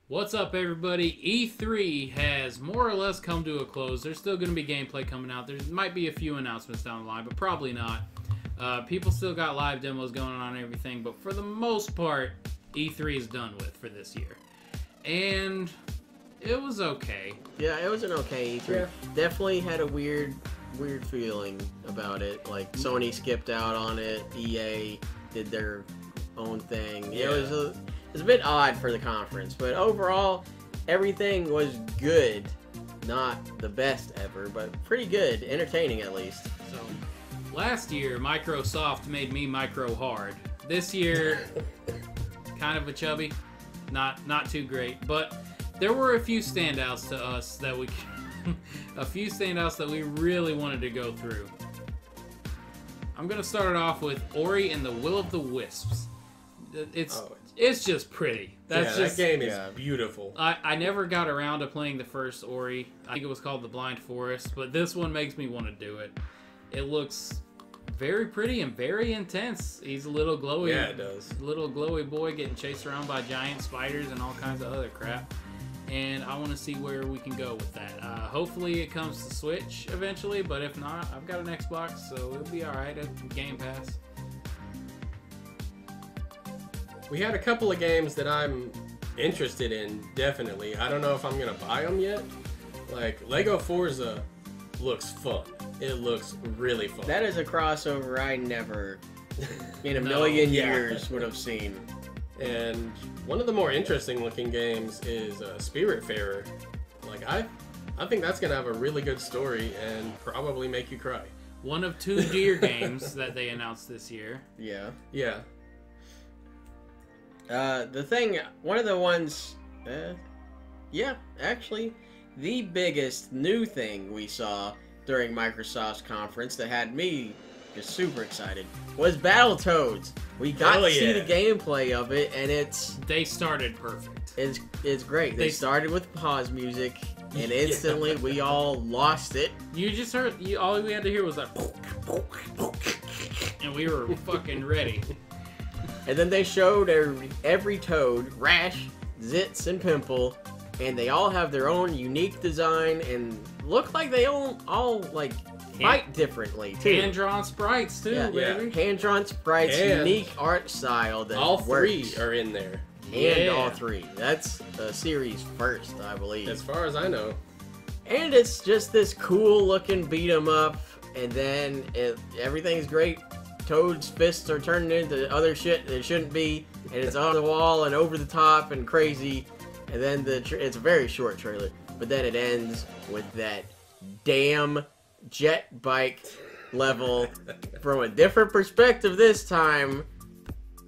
What's up, everybody? E3 has more or less come to a close. There's still going to be gameplay coming out. There might be a few announcements down the line, but probably not. People still got live demos going on and everything, but for the most part, E3 is done with for this year. And it was okay. Yeah, it was an okay E3. Yeah. Definitely had a weird feeling about it. Like, Sony skipped out on it. EA did their own thing. Yeah. It was a bit odd for the conference, but overall, everything was good. Not the best ever, but pretty good. Entertaining, at least. So, last year, Microsoft made me micro hard. This year, kind of a chubby. Not too great, but there were a few standouts to us that we really wanted to go through. I'm gonna start it off with Ori and the Will of the Wisps. It's just pretty. That game is beautiful. I never got around to playing the first Ori. I think it was called The Blind Forest, but this one makes me want to do it. It looks very pretty and very intense. He's a little glowy. Yeah, it does. Little glowy boy getting chased around by giant spiders and all kinds of other crap. And I want to see where we can go with that. Hopefully it comes to Switch eventually, but if not, I've got an Xbox, so it'll be alright at Game Pass. We had a couple of games that I'm interested in, definitely. I don't know if I'm going to buy them yet. Like, Lego Forza looks fun. It looks really fun. That is a crossover I never, in a million years, would have seen. And one of the more interesting looking games is Spiritfarer. Like, I think that's going to have a really good story and probably make you cry. One of two Deer games that they announced this year. Yeah. Yeah. One of the ones, actually, the biggest new thing we saw during Microsoft's conference that had me just super excited was Battletoads. We got to see the gameplay of it, and they started perfect. It's great. They started with pause music, and instantly we all lost it. You just heard, all we had to hear was like, and we were fucking ready. And then they showed every toad, Rash, Zitz, and Pimple, and they all have their own unique design and look like they all fight differently too. Hand-drawn sprites too, baby. Hand-drawn sprites, and unique art style that all works. 3 are in there. And all 3. That's a series first, I believe. As far as I know. And it's just this cool looking beat 'em up, and then everything's great. Toad's fists are turning into other shit that it shouldn't be, and it's on the wall and over the top and crazy. And then it's a very short trailer, but then it ends with that damn jet bike level from a different perspective this time.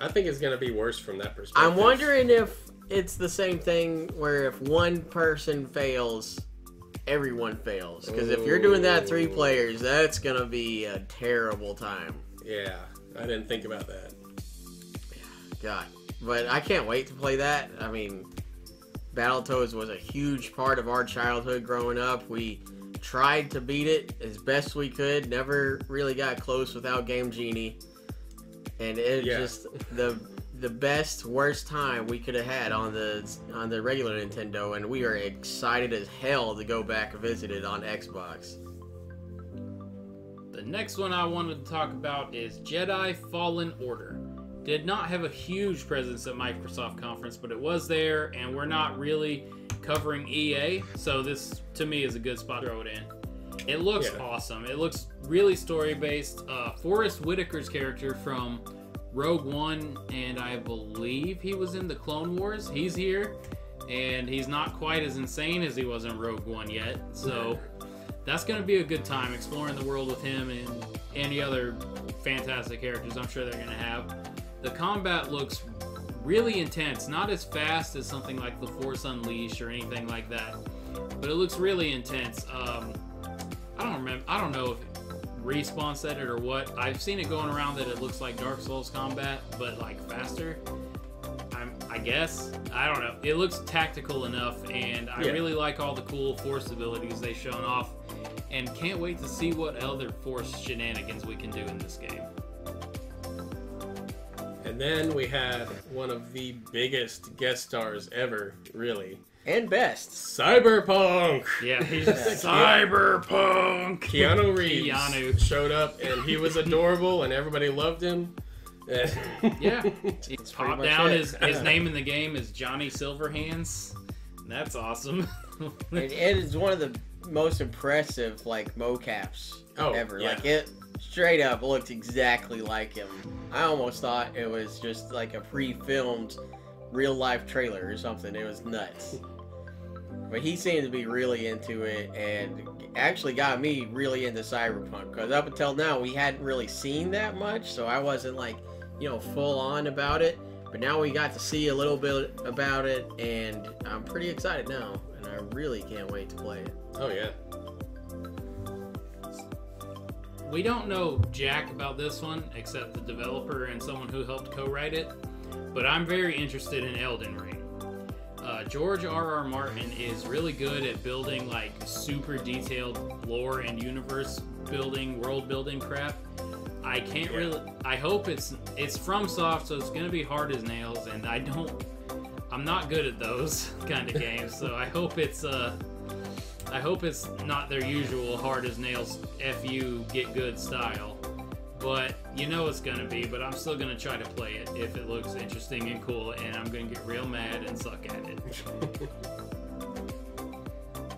I think it's going to be worse from that perspective. I'm wondering if it's the same thing where if one person fails, everyone fails. Because if you're doing that 3 players, that's going to be a terrible time. Yeah, I didn't think about that. God. But I can't wait to play that. I mean, Battletoads was a huge part of our childhood growing up. We tried to beat it as best we could. Never really got close without Game Genie. And it was just the best, worst time we could have had on the regular Nintendo. And we are excited as hell to go back and visit it on Xbox. The next one I wanted to talk about is Jedi Fallen Order. Did not have a huge presence at Microsoft conference, but it was there, and we're not really covering EA, so this, to me, is a good spot to throw it in. It looks awesome. It looks really story-based. Forrest Whitaker's character from Rogue One, and I believe he was in the Clone Wars. He's here, and he's not quite as insane as he was in Rogue One yet, so that's going to be a good time exploring the world with him and any other fantastic characters I'm sure they're going to have. The combat looks really intense, not as fast as something like The Force Unleashed or anything like that, but it looks really intense. I don't know if Respawn said it or what. I've seen it going around that it looks like Dark Souls combat, but like faster. I guess. I don't know. It looks tactical enough, and I really like all the cool Force abilities they've shown off, and can't wait to see what other Force shenanigans we can do in this game. And then we had one of the biggest guest stars ever, really. And best. Cyberpunk! Yeah, he's Cyberpunk! Keanu Reeves showed up, and he was adorable, and everybody loved him. Yeah. He popped down. His name in the game is Johnny Silverhands. That's awesome. It is one of the most impressive, like, mocaps ever. Yeah. Like, it straight up looked exactly like him. I almost thought it was just like a pre-filmed real-life trailer or something. It was nuts. But he seemed to be really into it, and actually got me really into Cyberpunk, because up until now we hadn't really seen that much, so I wasn't like, you know, full on about it. But now we got to see a little bit about it, and I'm pretty excited now, and I really can't wait to play it. Oh, yeah. We don't know jack about this one, except the developer and someone who helped co-write it, but I'm very interested in Elden Ring. George R.R. Martin is really good at building like super detailed lore and universe building, world building crap. I can't really. I hope it's FromSoft, so it's gonna be hard as nails, and I'm not good at those kind of games. So I hope it's not their usual hard as nails fu get good style. But you know it's gonna be, but I'm still gonna try to play it if it looks interesting and cool, and I'm gonna get real mad and suck at it.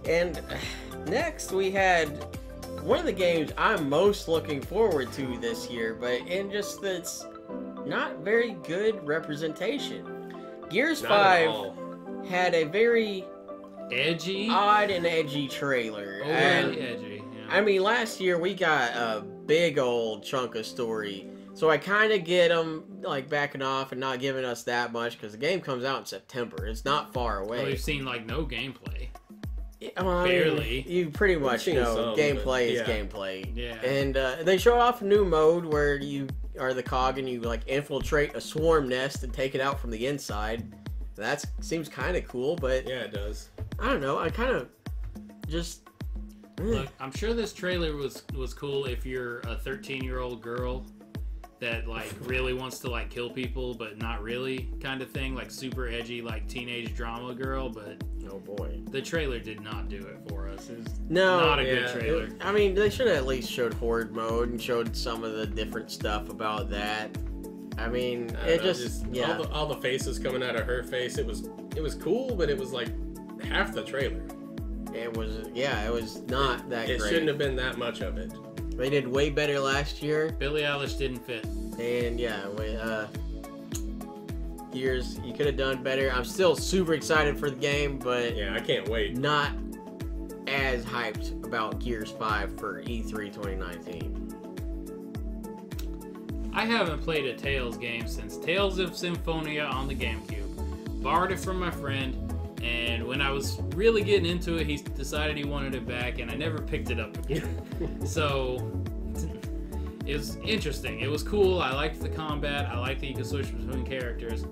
And next we had one of the games I'm most looking forward to this year, but in just it's not very good representation. Gears 5 had a very edgy, odd and edgy trailer. Really edgy. Yeah. I mean, last year we got a big old chunk of story, so I kind of get them like backing off and not giving us that much, because the game comes out in September. It's not far away. Well, we've seen like no gameplay. Well, barely. I mean, you pretty much know gameplay is gameplay. Yeah. And they show off a new mode where you are the cog and you like infiltrate a swarm nest and take it out from the inside. That seems kind of cool, but yeah, it does. I don't know. I kind of just. Look, I'm sure this trailer was cool if you're a 13-year-old girl that like really wants to like kill people, but not really kind of thing, like super edgy, like teenage drama girl. But oh boy, the trailer did not do it for us. It was no, not a good trailer. I mean, they should have at least showed horde mode and showed some of the different stuff about that. I mean, all the faces coming out of her face. It was cool, but it was like half the trailer. It was not that great. It shouldn't have been that much of it. They did way better last year. Billie Eilish didn't fit. And yeah, Gears, you could have done better. I'm still super excited for the game, but yeah, I can't wait. Not as hyped about Gears 5 for E3 2019. I haven't played a Tales game since Tales of Symphonia on the GameCube. Borrowed it from my friend, and when I was really getting into it, he decided he wanted it back, and I never picked it up again. So, it was interesting. It was cool. I liked the combat. I liked that you could switch between characters.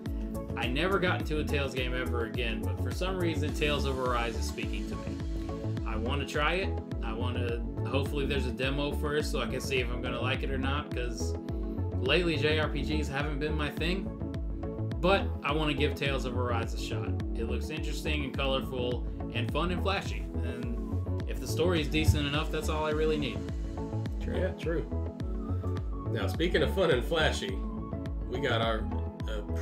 I never got into a Tales game ever again, but for some reason, Tales of Arise is speaking to me. I want to try it. Hopefully there's a demo first so I can see if I'm going to like it or not, because lately JRPGs haven't been my thing. But I want to give Tales of Arise a shot. It looks interesting and colorful and fun and flashy. And if the story is decent enough, that's all I really need. True. Yeah, true. Now, speaking of fun and flashy, we got a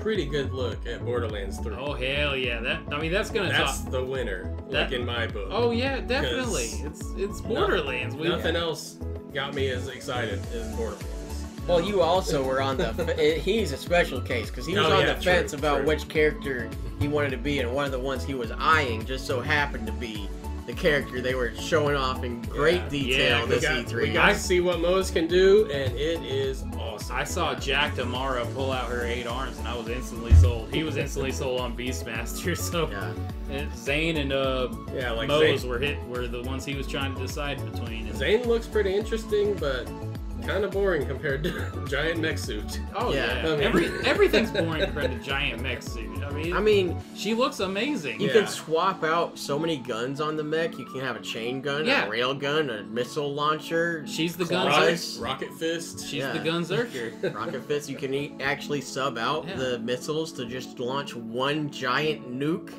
pretty good look at Borderlands 3. Oh, hell yeah. That's going to That's the winner, in my book. Oh, yeah, definitely. It's Borderlands. Nothing else got me as excited as Borderlands. Well, you also were on the... he's a special case, because he was on the fence about which character he wanted to be, and one of the ones he was eyeing just so happened to be the character they were showing off in great detail this E3. We got to see what Moze can do, and it is awesome. I saw Jack Tamara pull out her 8 arms, and I was instantly sold. He was instantly sold on Beastmaster, so... Yeah. Zane and Moze were the ones he was trying to decide between. Zane looks pretty interesting, but... kind of boring compared to Giant Mech Suit. Oh Yeah. yeah, I mean- everything's boring compared to Giant Mech Suit. I mean, she looks amazing. you Yeah. can swap out so many guns on the mech. You can have a chain gun, Yeah. a rail gun, a missile launcher. She's the claws, Rocket Fist. She's Yeah. the Gunzerker. rocket fist. You can actually sub out Yeah. the missiles to just launch one giant nuke.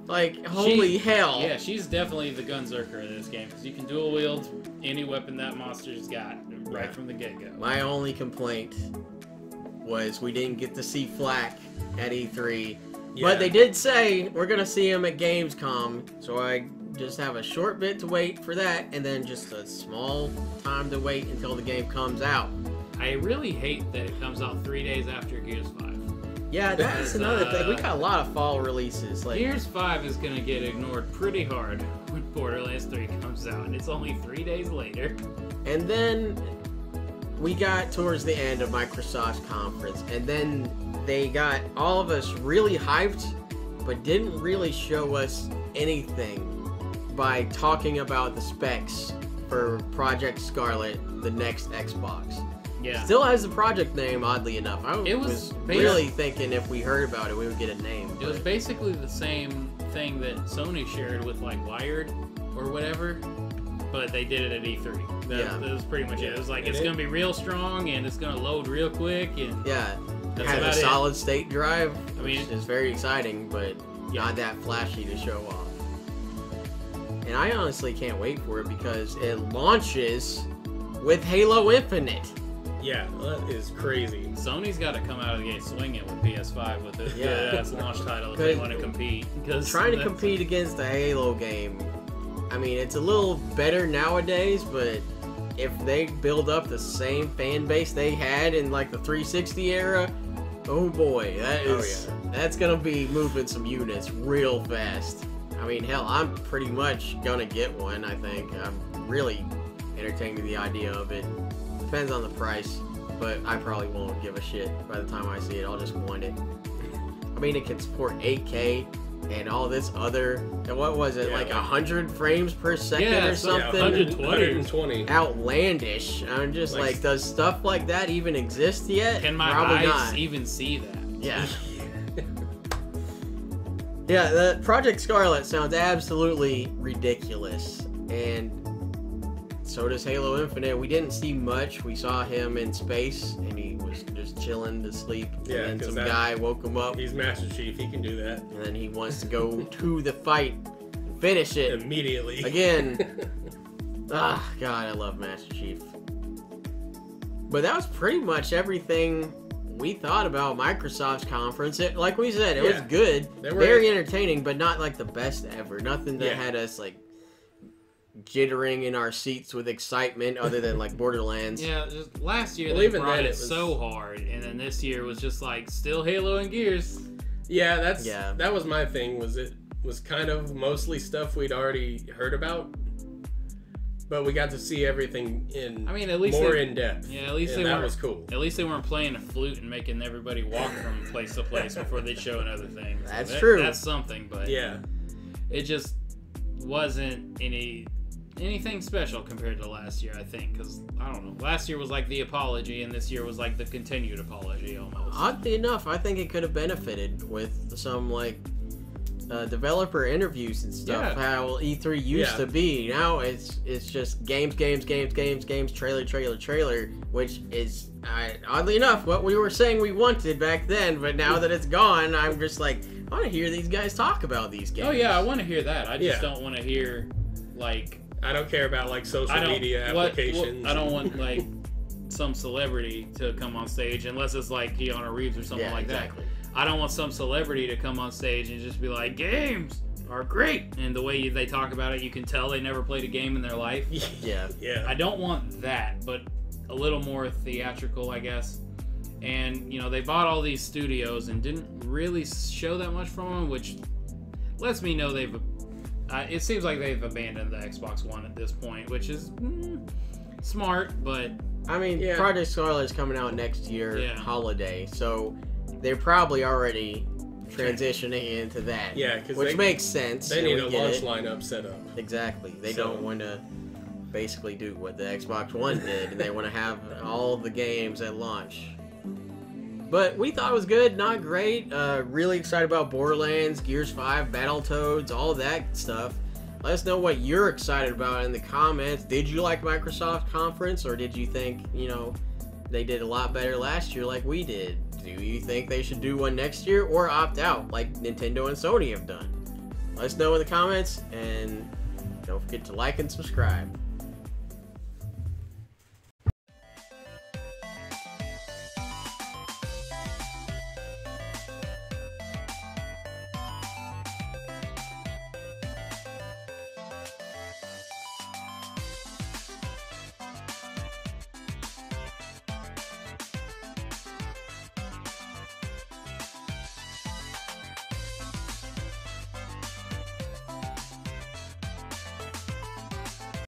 Like, holy hell. Yeah, she's definitely the Gunzerker in this game because you can dual wield any weapon that monster's got right Yeah. from the get-go. My only complaint was we didn't get to see Flack at E3. Yeah. But they did say we're going to see him at Gamescom. So I just have a short bit to wait for that. And then just a small time to wait until the game comes out. I really hate that it comes out 3 days after Gears 5. Yeah, that's Because, another thing. We got a lot of fall releases. Like, Gears 5 is going to get ignored pretty hard when Borderlands 3 comes out, and it's only 3 days later. and then we got towards the end of Microsoft's conference. And then they got all of us really hyped, but didn't really show us anything by talking about the specs for Project Scarlet, the next Xbox. Yeah. Still has the project name, oddly enough. I It was was really thinking if we heard about it, we would get a name. It was but- basically the same thing that Sony shared with like Wired or whatever, but they did it at E3. Yeah. That was pretty much it. It was like And it's it- gonna be real strong and it's gonna load real quick and yeah, it that's has a about it. solid state drive, I which mean- is very exciting, but Yeah. not that flashy to show off. And I honestly can't wait for it because it launches with Halo Infinite. Yeah, that is crazy. Sony's got to come out of the gate swinging with PS5 with a Yeah. good ass launch title if they Because want to compete. Because Trying to compete against the Halo game, I mean, it's a little better nowadays, but if they build up the same fan base they had in like the 360 era, oh boy, that's gonna be moving some units real fast. I mean, hell, I'm pretty much gonna get one. I think I'm really entertaining the idea of it. Depends on the price, but I probably won't give a shit by the time I see it. I'll just want it. I mean, it can support 8K and all this other. And what was it, Yeah, like like- 100 frames per second Yeah, or so- something? 120. Outlandish. I'm just Like- like, does stuff like that even exist yet? Can my Probably eyes not. even see that? Yeah. Yeah, the Project Scarlet sounds absolutely ridiculous, and so does Halo Infinite. We didn't see much. We saw him in space, and he was just chilling to sleep. Yeah, and 'cause some that- guy woke him up, He's Master Chief. He can do that and then he wants to go to the fight and finish it immediately. again. Ah, God, I love Master Chief. But that was pretty much everything we thought about Microsoft's conference. Like we said, it was Yeah. good, They were- very entertaining, but not like the best ever. Nothing that Yeah. had us like jittering in our seats with excitement, other than like Borderlands. Yeah, just last year Well, they even brought then it it was- so hard, and then this year was just like still Halo and Gears. Yeah, Yeah. that was my thing. Was it was kind of mostly stuff we'd already heard about, but we got to see everything in. I mean, at least more they- in depth. Yeah, at least and they that weren't. was cool. At least they weren't playing a flute and making everybody walk from place to place before they show another thing. So That's true. That's something, but Yeah, it just wasn't anything special compared to last year. I think because I don't know. Last year was like the apology, and this year was like the continued apology almost. Oddly enough, I think it could have benefited with some like developer interviews and stuff. Yeah. How E3 used Yeah. to be. Now it's just games, trailer, which is oddly enough what we were saying we wanted back then. But now that it's gone, I'm just like, I want to hear these guys talk about these games. Oh yeah, I want to hear that. I just Yeah. don't want to hear like I don't care about like social I don't media what- applications. I don't want like some celebrity to come on stage unless it's like Keanu Reeves or something Yeah, like exactly. that. I don't want some celebrity to come on stage and just be like, games are great. And the way they talk about it, you can tell they never played a game in their life. Yeah. Yeah. I don't want that, but a little more theatrical, I guess. And, you know, they bought all these studios and didn't really show that much from them, which lets me know they've... it seems like they've abandoned the Xbox One at this point, which is smart, but... I mean, Yeah. Project Scarlet is coming out next year, Yeah. holiday, so they're probably already transitioning into that. Yeah, 'cause which they- makes sense. They and need we a get launch it. lineup set up. Exactly. They So- don't want to basically do what the Xbox One did, and they want to have all the games at launch. But we thought it was good, not great. Really excited about Borderlands, Gears 5, Battletoads, all that stuff. Let us know what you're excited about in the comments. Did you like Microsoft conference, or did you think, you know, they did a lot better last year like we did? Do you think they should do one next year or opt out like Nintendo and Sony have done? Let us know in the comments, and don't forget to like and subscribe.